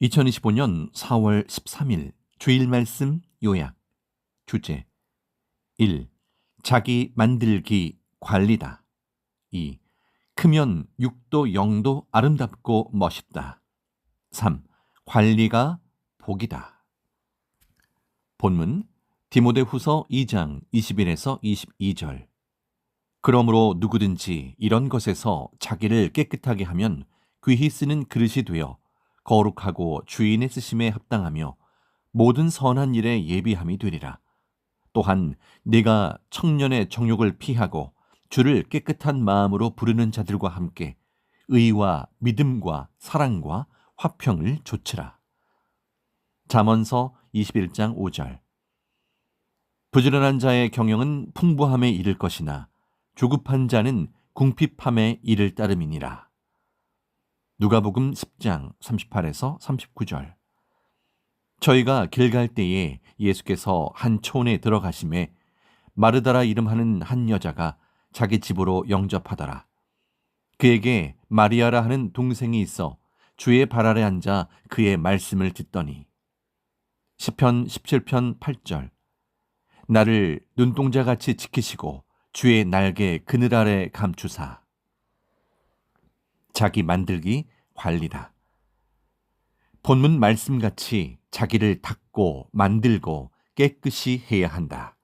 2025년 4월 13일 주일 말씀 요약. 주제 1. 자기 만들기 관리다. 2. 크면 6도 0도 아름답고 멋있다. 3. 관리가 복이다. 본문 디모데후서 2장 21에서 22절. 그러므로 누구든지 이런 것에서 자기를 깨끗하게 하면 귀히 쓰는 그릇이 되어 거룩하고 주인의 쓰심에 합당하며 모든 선한 일에 예비함이 되리라. 또한 네가 청년의 정욕을 피하고 주를 깨끗한 마음으로 부르는 자들과 함께 의와 믿음과 사랑과 화평을 좇으라. 잠언서 21장 5절. 부지런한 자의 경영은 풍부함에 이를 것이나 조급한 자는 궁핍함에 이를 따름이니라. 누가복음 10장 38에서 39절. 저희가 길 갈 때에 예수께서 한 촌에 들어가심에 마르다라 이름하는 한 여자가 자기 집으로 영접하더라. 그에게 마리아라 하는 동생이 있어 주의 발 아래 앉아 그의 말씀을 듣더니. 시편 17편 8절. 나를 눈동자같이 지키시고 주의 날개 그늘 아래 감추사. 자기 만들기 관리다. 본문 말씀같이 자기를 닦고 만들고 깨끗이 해야 한다.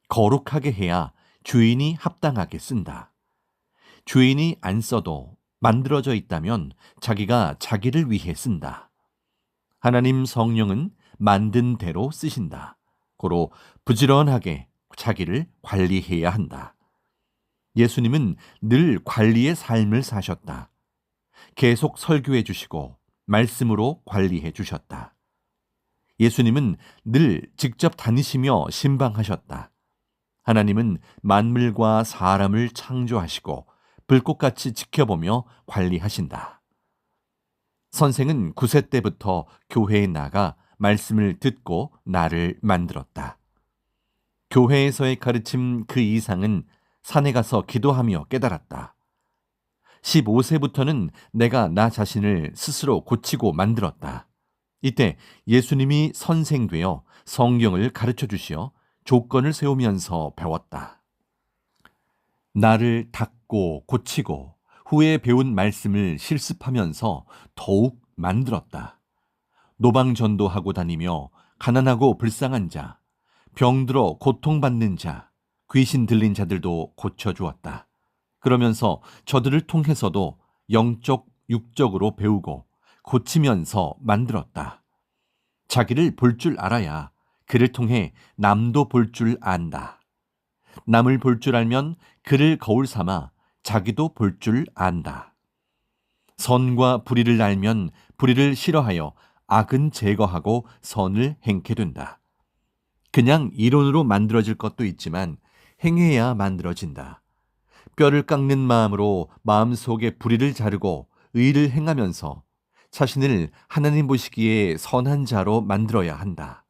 거룩하게 해야 주인이 합당하게 쓴다. 주인이 안 써도 만들어져 있다면 자기가 자기를 위해 쓴다. 하나님 성령은 만든 대로 쓰신다. 고로 부지런하게 자기를 관리해야 한다. 예수님은 늘 관리의 삶을 사셨다. 계속 설교해 주시고 말씀으로 관리해 주셨다. 예수님은 늘 직접 다니시며 신방하셨다. 하나님은 만물과 사람을 창조하시고 불꽃같이 지켜보며 관리하신다. 선생은 9세 때부터 교회에 나가 말씀을 듣고 나를 만들었다. 교회에서의 가르침 그 이상은 산에 가서 기도하며 깨달았다. 15세부터는 내가 나 자신을 스스로 고치고 만들었다. 이때 예수님이 선생되어 성경을 가르쳐 주시어 조건을 세우면서 배웠다. 나를 닦고 고치고 후에 배운 말씀을 실습하면서 더욱 만들었다. 노방전도하고 다니며 가난하고 불쌍한 자, 병들어 고통받는 자, 귀신 들린 자들도 고쳐주었다. 그러면서 저들을 통해서도 영적, 육적으로 배우고 고치면서 만들었다. 자기를 볼 줄 알아야 그를 통해 남도 볼 줄 안다. 남을 볼 줄 알면 그를 거울 삼아 자기도 볼 줄 안다. 선과 불의를 알면 불의를 싫어하여 악은 제거하고 선을 행케 된다. 그냥 이론으로 만들어질 것도 있지만 행해야 만들어진다. 뼈를 깎는 마음으로 마음속에 불의를 자르고 의를 행하면서 자신을 하나님 보시기에 선한 자로 만들어야 한다.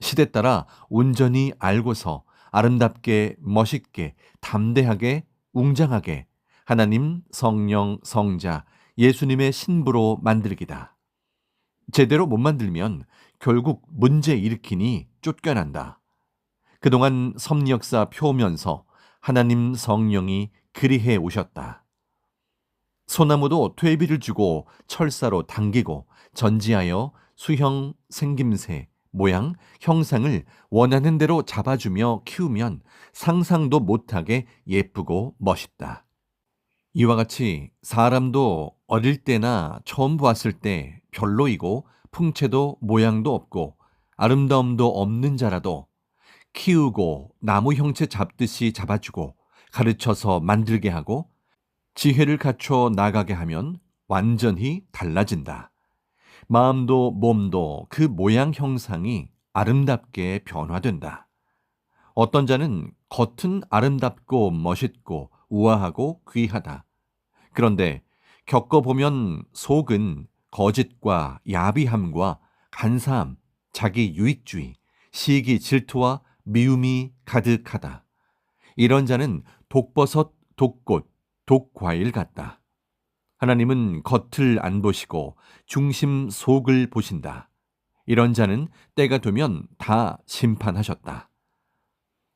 시대 따라 온전히 알고서 아름답게, 멋있게, 담대하게, 웅장하게 하나님, 성령, 성자, 예수님의 신부로 만들기다. 제대로 못 만들면 결국 문제 일으키니 쫓겨난다. 그동안 섭리역사 펴오면서 하나님 성령이 그리해 오셨다. 소나무도 퇴비를 주고 철사로 당기고 전지하여 수형, 생김새, 모양, 형상을 원하는 대로 잡아주며 키우면 상상도 못하게 예쁘고 멋있다. 이와 같이 사람도 어릴 때나 처음 보았을 때 별로이고 풍채도 모양도 없고 아름다움도 없는 자라도 키우고 나무 형체 잡듯이 잡아주고 가르쳐서 만들게 하고 지혜를 갖춰 나가게 하면 완전히 달라진다. 마음도 몸도 그 모양 형상이 아름답게 변화된다. 어떤 자는 겉은 아름답고 멋있고 우아하고 귀하다. 그런데 겪어보면 속은 거짓과 야비함과 간사함, 자기 유익주의, 시기 질투와 미움이 가득하다. 이런 자는 독버섯, 독꽃, 독과일 같다. 하나님은 겉을 안 보시고 중심 속을 보신다. 이런 자는 때가 되면 다 심판하셨다.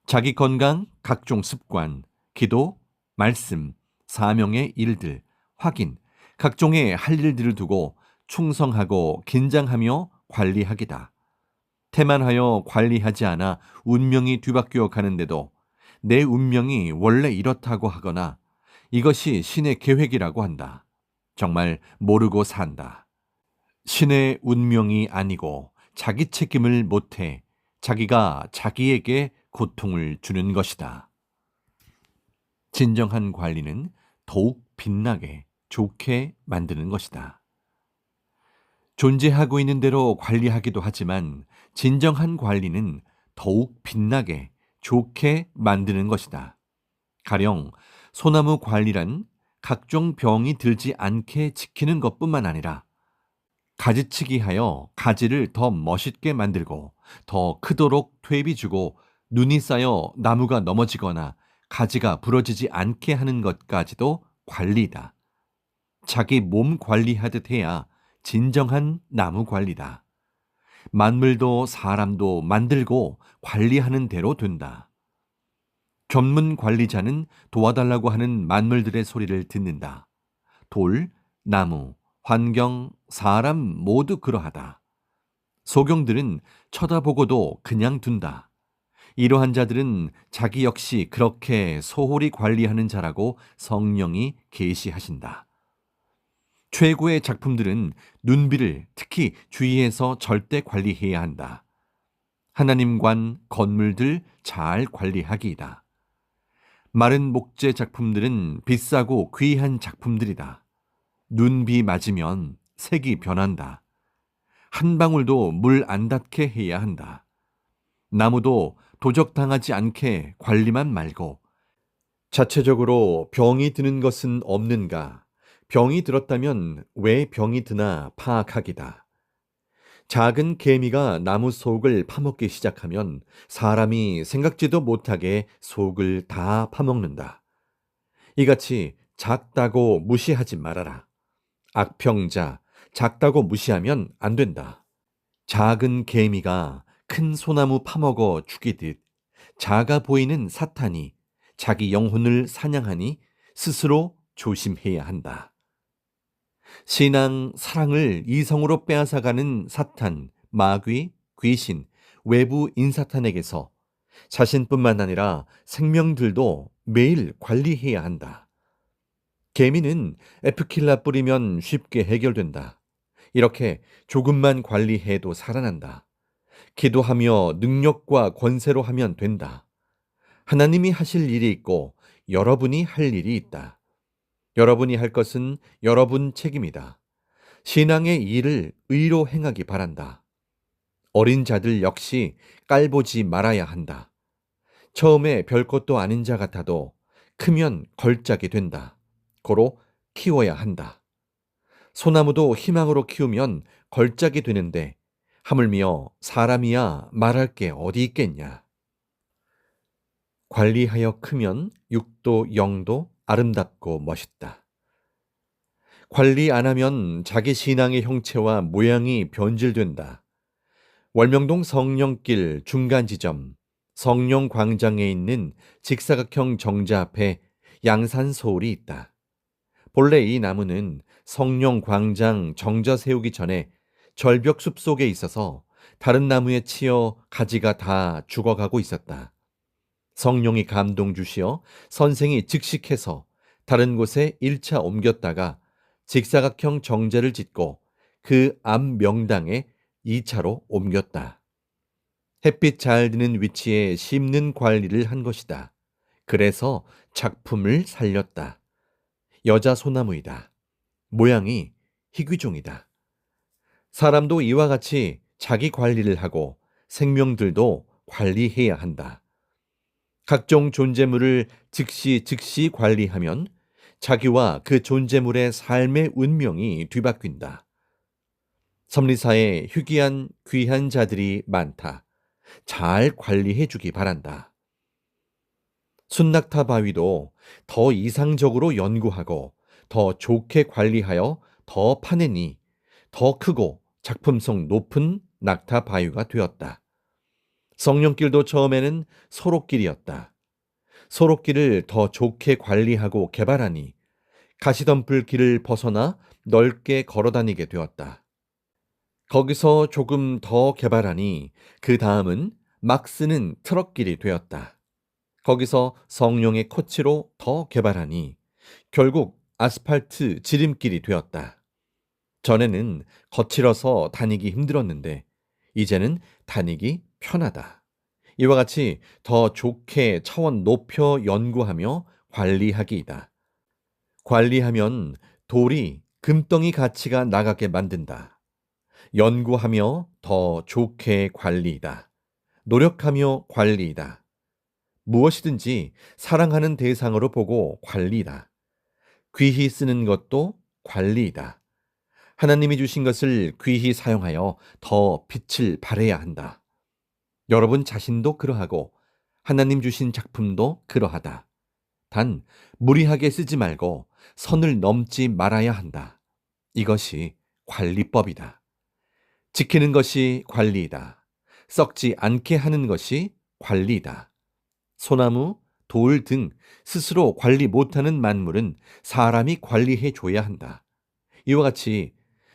자기 건강, 각종 습관, 기도, 말씀, 사명의 일들, 확인, 각종의 할 일들을 두고 충성하고 긴장하며 관리하기다. 태만하여 관리하지 않아 운명이 뒤바뀌어 가는데도 내 운명이 원래 이렇다고 하거나 이것이 신의 계획이라고 한다. 정말 모르고 산다. 신의 운명이 아니고 자기 책임을 못해 자기가 자기에게 고통을 주는 것이다. 진정한 관리는 더욱 빛나게 좋게 만드는 것이다. 존재하고 있는 대로 관리하기도 하지만 진정한 관리는 더욱 빛나게 좋게 만드는 것이다. 가령 소나무 관리란 각종 병이 들지 않게 지키는 것뿐만 아니라 가지치기 하여 가지를 더 멋있게 만들고 더 크도록 퇴비 주고 눈이 쌓여 나무가 넘어지거나 가지가 부러지지 않게 하는 것까지도 관리다. 자기 몸 관리하듯 해야 진정한 나무 관리다. 만물도 사람도 만들고 관리하는 대로 된다. 전문 관리자는 도와달라고 하는 만물들의 소리를 듣는다. 돌, 나무, 환경, 사람 모두 그러하다. 소경들은 쳐다보고도 그냥 둔다. 이러한 자들은 자기 역시 그렇게 소홀히 관리하는 자라고 성령이 계시하신다. 최고의 작품들은 눈비를 특히 주의해서 절대 관리해야 한다. 하나님관 건물들 잘 관리하기이다. 마른 목재 작품들은 비싸고 귀한 작품들이다. 눈비 맞으면 색이 변한다. 한 방울도 물 안 닿게 해야 한다. 나무도 도적당하지 않게 관리만 말고 자체적으로 병이 드는 것은 없는가, 병이 들었다면 왜 병이 드나 파악하기다. 작은 개미가 나무 속을 파먹기 시작하면 사람이 생각지도 못하게 속을 다 파먹는다. 이같이 작다고 무시하지 말아라. 악평자, 작다고 무시하면 안 된다. 작은 개미가 큰 소나무 파먹어 죽이듯 작아 보이는 사탄이 자기 영혼을 사냥하니 스스로 조심해야 한다. 신앙, 사랑을 이성으로 빼앗아가는 사탄, 마귀, 귀신, 외부 인사탄에게서 자신뿐만 아니라 생명들도 매일 관리해야 한다. 개미는 에프킬라 뿌리면 쉽게 해결된다. 이렇게 조금만 관리해도 살아난다. 기도하며 능력과 권세로 하면 된다. 하나님이 하실 일이 있고 여러분이 할 일이 있다. 여러분이 할 것은 여러분 책임이다. 신앙의 일을 의로 행하기 바란다. 어린 자들 역시 깔보지 말아야 한다. 처음에 별것도 아닌 자 같아도 크면 걸작이 된다. 고로 키워야 한다. 소나무도 희망으로 키우면 걸작이 되는데 하물며 사람이야 말할 게 어디 있겠냐. 관리하여 크면 육도 영도 아름답고 멋있다. 관리 안 하면 자기 신앙의 형체와 모양이 변질된다. 월명동 성령길 중간 지점 성령광장에 있는 직사각형 정자 앞에 양산소울이 있다. 본래 이 나무는 성령광장 정자 세우기 전에 절벽 숲 속에 있어서 다른 나무에 치여 가지가 다 죽어가고 있었다. 성령이 감동 주시어 선생이 즉식해서 다른 곳에 1차 옮겼다가 직사각형 정자를 짓고 그 앞 명당에 2차로 옮겼다. 햇빛 잘 드는 위치에 심는 관리를 한 것이다. 그래서 작품을 살렸다. 여자 소나무이다. 모양이 희귀종이다. 사람도 이와 같이 자기 관리를 하고 생명들도 관리해야 한다. 각종 존재물을 즉시 관리하면 자기와 그 존재물의 삶의 운명이 뒤바뀐다. 섭리사에 희귀한 귀한 자들이 많다. 잘 관리해 주기 바란다. 순낙타 바위도 더 이상적으로 연구하고 더 좋게 관리하여 더 파내니 더 크고 작품성 높은 낙타 바위가 되었다. 성령길도 처음에는 소록길이었다. 소록길을 더 좋게 관리하고 개발하니 가시덤불 길을 벗어나 넓게 걸어 다니게 되었다. 거기서 조금 더 개발하니 그 다음은 막 쓰는 트럭길이 되었다. 거기서 성령의 코치로 더 개발하니 결국 아스팔트 지름길이 되었다. 전에는 거칠어서 다니기 힘들었는데 이제는 다니기 편하다. 이와 같이 더 좋게 차원 높여 연구하며 관리하기이다. 관리하면 돌이 금덩이 가치가 나가게 만든다. 연구하며 더 좋게 관리이다. 노력하며 관리이다. 무엇이든지 사랑하는 대상으로 보고 관리이다. 귀히 쓰는 것도 관리이다. 하나님이 주신 것을 귀히 사용하여 더 빛을 발해야 한다. 여러분 자신도 그러하고 하나님 주신 작품도 그러하다. 단 무리하게 쓰지 말고 선을 넘지 말아야 한다. 이것이 관리법이다. 지키는 것이 관리이다. 썩지 않게 하는 것이 관리이다. 소나무, 돌 등 스스로 관리 못하는 만물은 사람이 관리해 줘야 한다. 이와 같이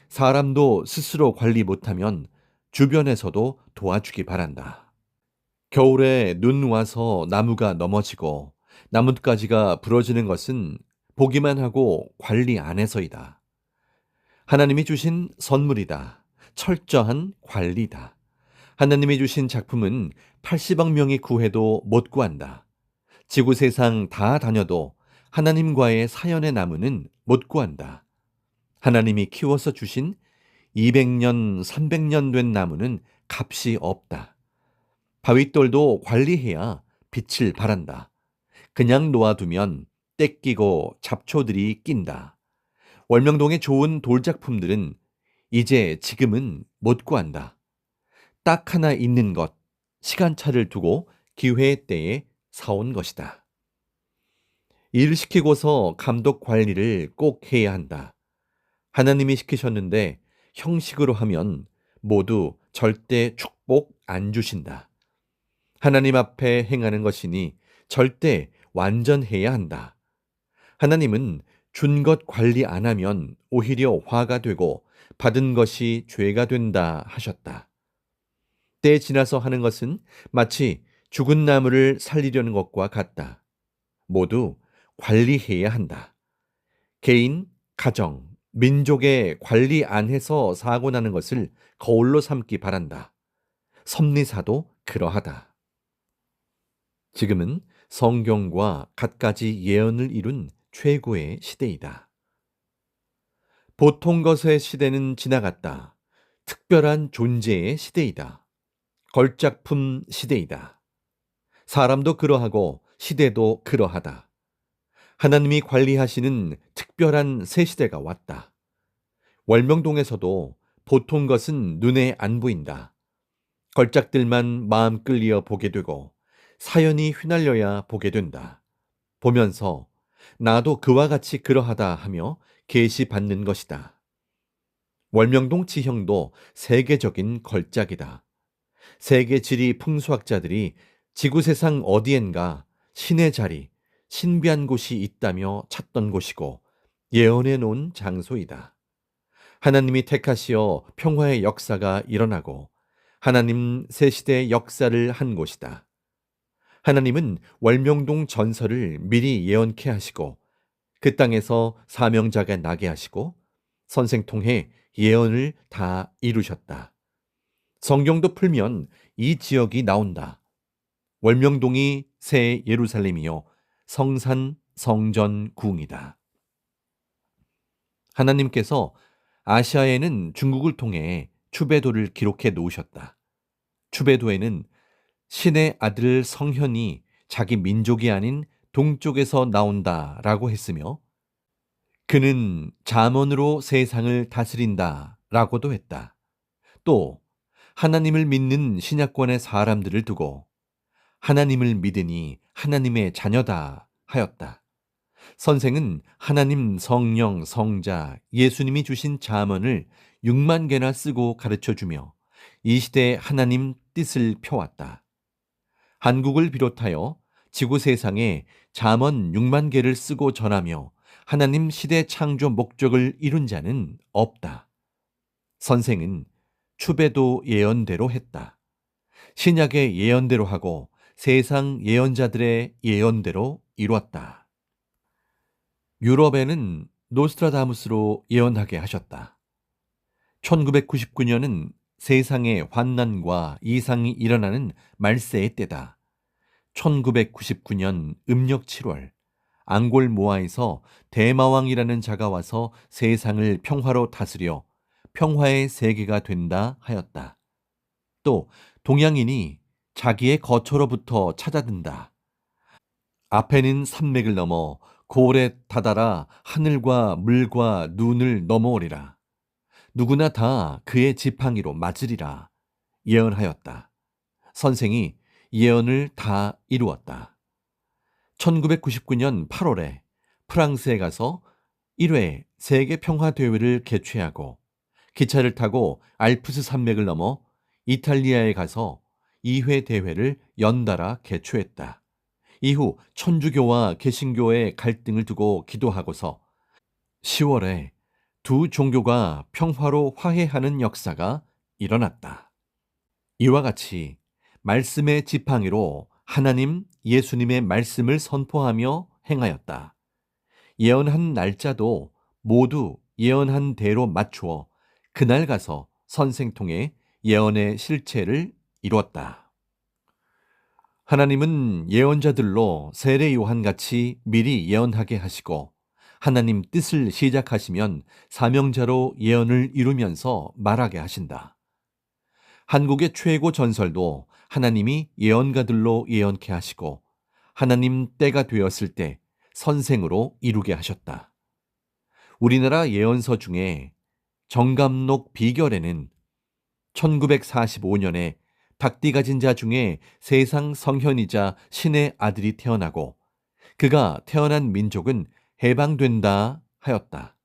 사람도 스스로 관리 못하면 주변에서도 도와주기 바란다. 겨울에 눈 와서 나무가 넘어지고 나뭇가지가 부러지는 것은 보기만 하고 관리 안 해서이다. 하나님이 주신 선물이다. 철저한 관리다. 하나님이 주신 작품은 80억 명이 구해도 못 구한다. 지구 세상 다 다녀도 하나님과의 사연의 나무는 못 구한다. 하나님이 키워서 주신 200년, 300년 된 나무는 값이 없다. 바윗돌도 관리해야 빛을 발한다. 그냥 놓아두면 떼끼고 잡초들이 낀다. 월명동의 좋은 돌작품들은 이제 지금은 못 구한다. 딱 하나 있는 것, 시간차를 두고 기회의 때에 사온 것이다. 일을 시키고서 감독 관리를 꼭 해야 한다. 하나님이 시키셨는데 형식으로 하면 모두 절대 축복 안 주신다. 하나님 앞에 행하는 것이니 절대 완전해야 한다. 하나님은 준 것 관리 안 하면 오히려 화가 되고 받은 것이 죄가 된다 하셨다. 때 지나서 하는 것은 마치 죽은 나무를 살리려는 것과 같다. 모두 관리해야 한다. 개인, 가정, 민족의 관리 안 해서 사고 나는 것을 거울로 삼기 바란다. 섭리사도 그러하다. 지금은 성경과 갖가지 예언을 이룬 최고의 시대이다. 보통 것의 시대는 지나갔다. 특별한 존재의 시대이다. 걸작품 시대이다. 사람도 그러하고 시대도 그러하다. 하나님이 관리하시는 특별한 새 시대가 왔다. 월명동에서도 보통 것은 눈에 안 보인다. 걸작들만 마음 끌려 보게 되고 사연이 휘날려야 보게 된다. 보면서 나도 그와 같이 그러하다 하며 계시받는 것이다. 월명동 지형도 세계적인 걸작이다. 세계 지리 풍수학자들이 지구 세상 어디엔가 신의 자리, 신비한 곳이 있다며 찾던 곳이고 예언해 놓은 장소이다. 하나님이 택하시어 평화의 역사가 일어나고 하나님 새 시대의 역사를 한 곳이다. 하나님은 월명동 전설을 미리 예언케 하시고 그 땅에서 사명자가 나게 하시고 선생 통해 예언을 다 이루셨다. 성경도 풀면 이 지역이 나온다. 월명동이 새 예루살렘이요 성산 성전 궁이다. 하나님께서 아시아에는 중국을 통해 추배도를 기록해 놓으셨다. 추배도에는 신의 아들 성현이 자기 민족이 아닌 동쪽에서 나온다라고 했으며 그는 잠언으로 세상을 다스린다라고도 했다. 또 하나님을 믿는 신약권의 사람들을 두고 하나님을 믿으니 하나님의 자녀다 하였다. 선생은 하나님 성령 성자 예수님이 주신 잠언을 6만 개나 쓰고 가르쳐 주며 이 시대의 하나님 뜻을 펴왔다. 한국을 비롯하여 지구 세상에 잠언 6만 개를 쓰고 전하며 하나님 시대 창조 목적을 이룬 자는 없다. 선생은 추배도 예언대로 했다. 신약의 예언대로 하고 세상 예언자들의 예언대로 이루었다. 유럽에는 노스트라다무스로 예언하게 하셨다. 1999년은 세상에 환난과 이상이 일어나는 말세의 때다. 1999년 음력 7월 앙골 모아에서 대마왕이라는 자가 와서 세상을 평화로 다스려 평화의 세계가 된다 하였다. 또 동양인이 자기의 거처로부터 찾아든다. 앞에는 산맥을 넘어 고을에 다다라 하늘과 물과 눈을 넘어오리라. 누구나 다 그의 지팡이로 맞으리라 예언하였다. 선생이 예언을 다 이루었다. 1999년 8월에 프랑스에 가서 1회 세계 평화 대회를 개최하고 기차를 타고 알프스 산맥을 넘어 이탈리아에 가서 2회 대회를 연달아 개최했다. 이후 천주교와 개신교의 갈등을 두고 기도하고서 10월에 두 종교가 평화로 화해하는 역사가 일어났다. 이와 같이 말씀의 지팡이로 하나님 예수님의 말씀을 선포하며 행하였다. 예언한 날짜도 모두 예언한 대로 맞추어 그날 가서 선생 통해 예언의 실체를 이루었다. 하나님은 예언자들로 세례 요한같이 미리 예언하게 하시고 하나님 뜻을 시작하시면 사명자로 예언을 이루면서 말하게 하신다. 한국의 최고 전설도 하나님이 예언가들로 예언케 하시고 하나님 때가 되었을 때 선생으로 이루게 하셨다. 우리나라 예언서 중에 정감록 비결에는 1945년에 닭띠 가진 자 중에 세상 성현이자 신의 아들이 태어나고 그가 태어난 민족은 해방된다 하였다.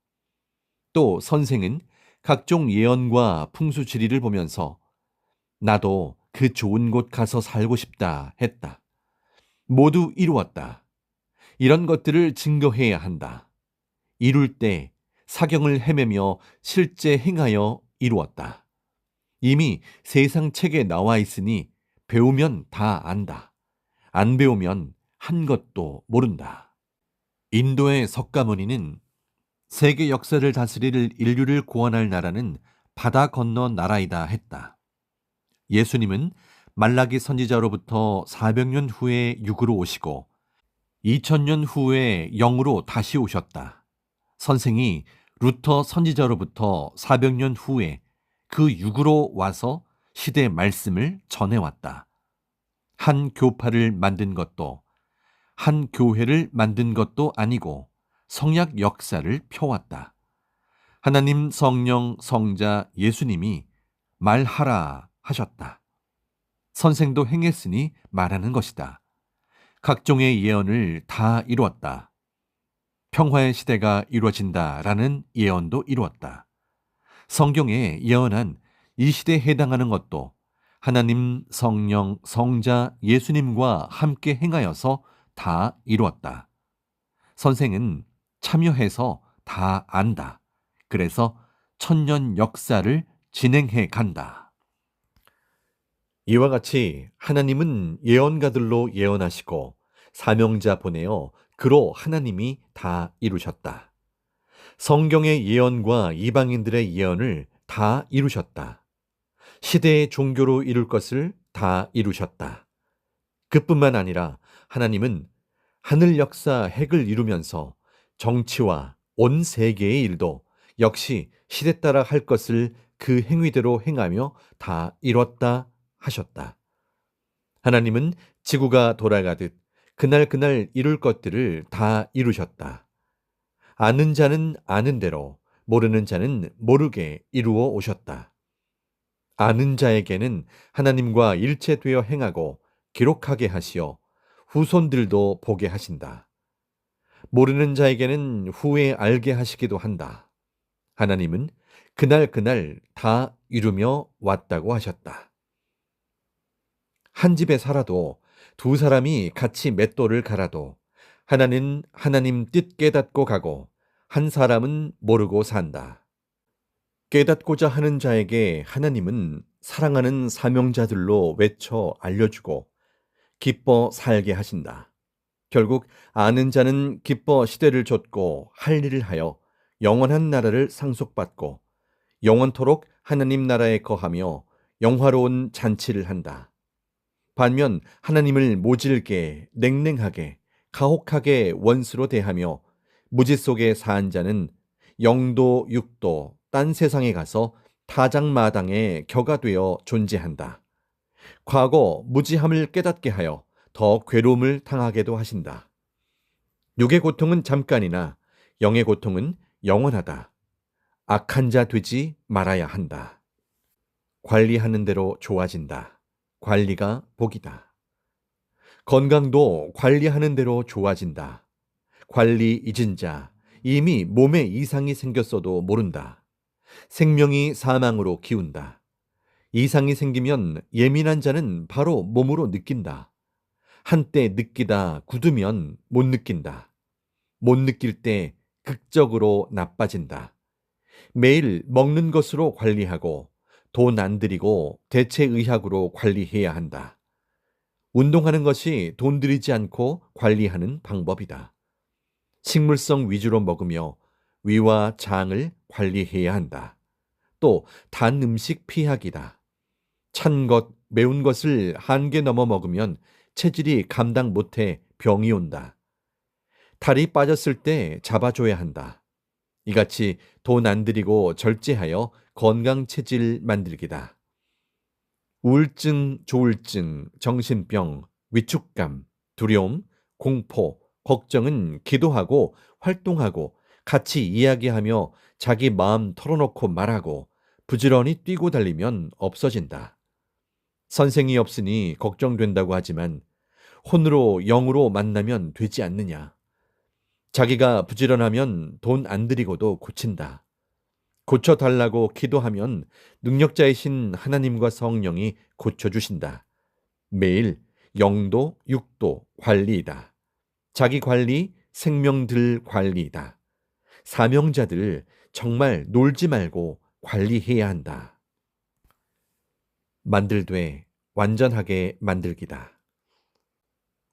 또 선생은 각종 예언과 풍수지리를 보면서 나도 그 좋은 곳 가서 살고 싶다 했다. 모두 이루었다. 이런 것들을 증거해야 한다. 이룰 때 사경을 헤매며 실제 행하여 이루었다. 이미 세상 책에 나와 있으니 배우면 다 안다. 안 배우면 한 것도 모른다. 인도의 석가모니는 세계 역사를 다스릴 인류를 구원할 나라는 바다 건너 나라이다 했다. 예수님은 말라기 선지자로부터 400년 후에 육으로 오시고 2000년 후에 영으로 다시 오셨다. 선생이 루터 선지자로부터 400년 후에 그 육으로 와서 시대 말씀을 전해왔다. 한 교파를 만든 것도 한 교회를 만든 것도 아니고 성약 역사를 펴왔다. 하나님 성령 성자 예수님이 말하라 하셨다. 선생도 행했으니 말하는 것이다. 각종의 예언을 다 이루었다. 평화의 시대가 이루어진다라는 예언도 이루었다. 성경에 예언한 이 시대에 해당하는 것도 하나님 성령 성자 예수님과 함께 행하여서 다 이루었다. 선생은 참여해서 다 안다. 그래서 천년 역사를 진행해 간다. 이와 같이 하나님은 예언가들로 예언하시고 사명자 보내어 그로 하나님이 다 이루셨다. 성경의 예언과 이방인들의 예언을 다 이루셨다. 시대의 종교로 이룰 것을 다 이루셨다. 그뿐만 아니라 하나님은 하늘 역사 핵을 이루면서 정치와 온 세계의 일도 역시 시대 따라 할 것을 그 행위대로 행하며 다 이뤘다 하셨다. 하나님은 지구가 돌아가듯 그날 이룰 것들을 다 이루셨다. 아는 자는 아는 대로, 모르는 자는 모르게 이루어 오셨다. 아는 자에게는 하나님과 일체되어 행하고 기록하게 하시어 후손들도 보게 하신다. 모르는 자에게는 후에 알게 하시기도 한다. 하나님은 그날 다 이루며 왔다고 하셨다. 한 집에 살아도 두 사람이 같이 맷돌을 갈아도 하나는 하나님 뜻 깨닫고 가고 한 사람은 모르고 산다. 깨닫고자 하는 자에게 하나님은 사랑하는 사명자들로 외쳐 알려주고 기뻐 살게 하신다. 결국 아는 자는 기뻐 시대를 좇고 할 일을 하여 영원한 나라를 상속받고 영원토록 하나님 나라에 거하며 영화로운 잔치를 한다. 반면 하나님을 모질게 냉랭하게 가혹하게 원수로 대하며 무지 속에 사한 자는 영도 육도 딴 세상에 가서 타작마당에 격아 되어 존재한다. 과거 무지함을 깨닫게 하여 더 괴로움을 당하게도 하신다. 육의 고통은 잠깐이나 영의 고통은 영원하다. 악한 자 되지 말아야 한다. 관리하는 대로 좋아진다. 관리가 복이다. 건강도 관리하는 대로 좋아진다. 관리 잊은 자, 이미 몸에 이상이 생겼어도 모른다. 생명이 사망으로 기운다. 이상이 생기면 예민한 자는 바로 몸으로 느낀다. 한때 느끼다 굳으면 못 느낀다. 못 느낄 때 극적으로 나빠진다. 매일 먹는 것으로 관리하고 돈 안 들이고 대체의학으로 관리해야 한다. 운동하는 것이 돈 들이지 않고 관리하는 방법이다. 식물성 위주로 먹으며 위와 장을 관리해야 한다. 또 단 음식 피하기다. 찬 것, 매운 것을 한계 넘어 먹으면 체질이 감당 못해 병이 온다. 달이 빠졌을 때 잡아줘야 한다. 이같이 돈 안 들이고 절제하여 건강 체질 만들기다. 우울증, 조울증, 정신병, 위축감, 두려움, 공포, 걱정은 기도하고 활동하고 같이 이야기하며 자기 마음 털어놓고 말하고 부지런히 뛰고 달리면 없어진다. 선생이 없으니 걱정된다고 하지만 혼으로 영으로 만나면 되지 않느냐. 자기가 부지런하면 돈 안 들이고도 고친다. 고쳐달라고 기도하면 능력자이신 하나님과 성령이 고쳐주신다. 매일 영도 육도 관리이다. 자기 관리, 생명들 관리이다. 사명자들 정말 놀지 말고 관리해야 한다. 만들되 완전하게 만들기다.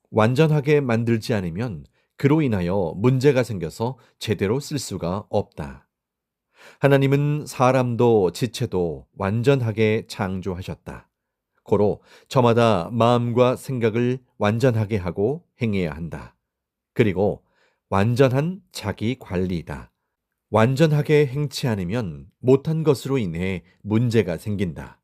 완전하게 만들지 않으면 그로 인하여 문제가 생겨서 제대로 쓸 수가 없다. 하나님은 사람도 지체도 완전하게 창조하셨다. 고로 저마다 마음과 생각을 완전하게 하고 행해야 한다. 그리고 완전한 자기 관리이다. 완전하게 행치 않으면 못한 것으로 인해 문제가 생긴다.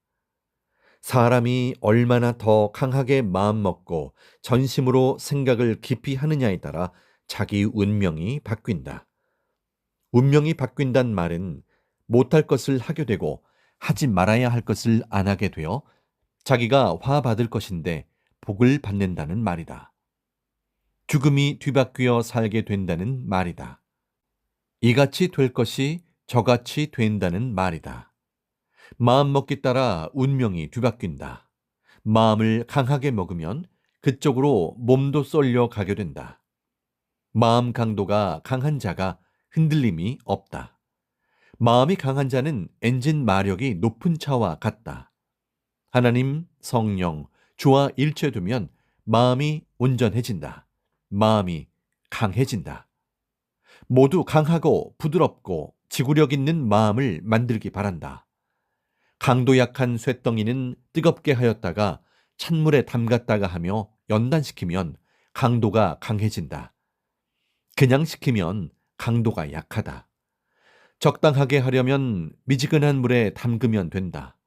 사람이 얼마나 더 강하게 마음먹고 전심으로 생각을 깊이 하느냐에 따라 자기 운명이 바뀐다. 운명이 바뀐단 말은 못할 것을 하게 되고 하지 말아야 할 것을 안 하게 되어 자기가 화 받을 것인데 복을 받는다는 말이다. 죽음이 뒤바뀌어 살게 된다는 말이다. 이같이 될 것이 저같이 된다는 말이다. 마음먹기 따라 운명이 뒤바뀐다. 마음을 강하게 먹으면 그쪽으로 몸도 쏠려 가게 된다. 마음 강도가 강한 자가 흔들림이 없다. 마음이 강한 자는 엔진 마력이 높은 차와 같다. 하나님, 성령, 주와 일체되면 마음이 온전해진다. 마음이 강해진다. 모두 강하고 부드럽고 지구력 있는 마음을 만들기 바란다. 강도 약한 쇳덩이는 뜨겁게 하였다가 찬물에 담갔다가 하며 연단시키면 강도가 강해진다. 그냥 시키면 강도가 약하다. 적당하게 하려면 미지근한 물에 담그면 된다.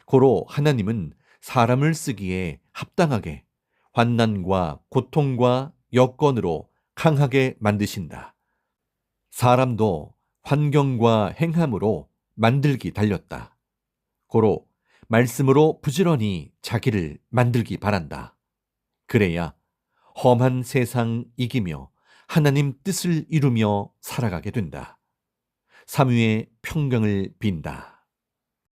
고로 하나님은 사람을 쓰기에 합당하게 환난과 고통과 여건으로 강하게 만드신다. 사람도 환경과 행함으로 만들기 달렸다. 고로 말씀으로 부지런히 자기를 만들기 바란다. 그래야 험한 세상 이기며 하나님 뜻을 이루며 살아가게 된다. 삼위의 평강을 빈다.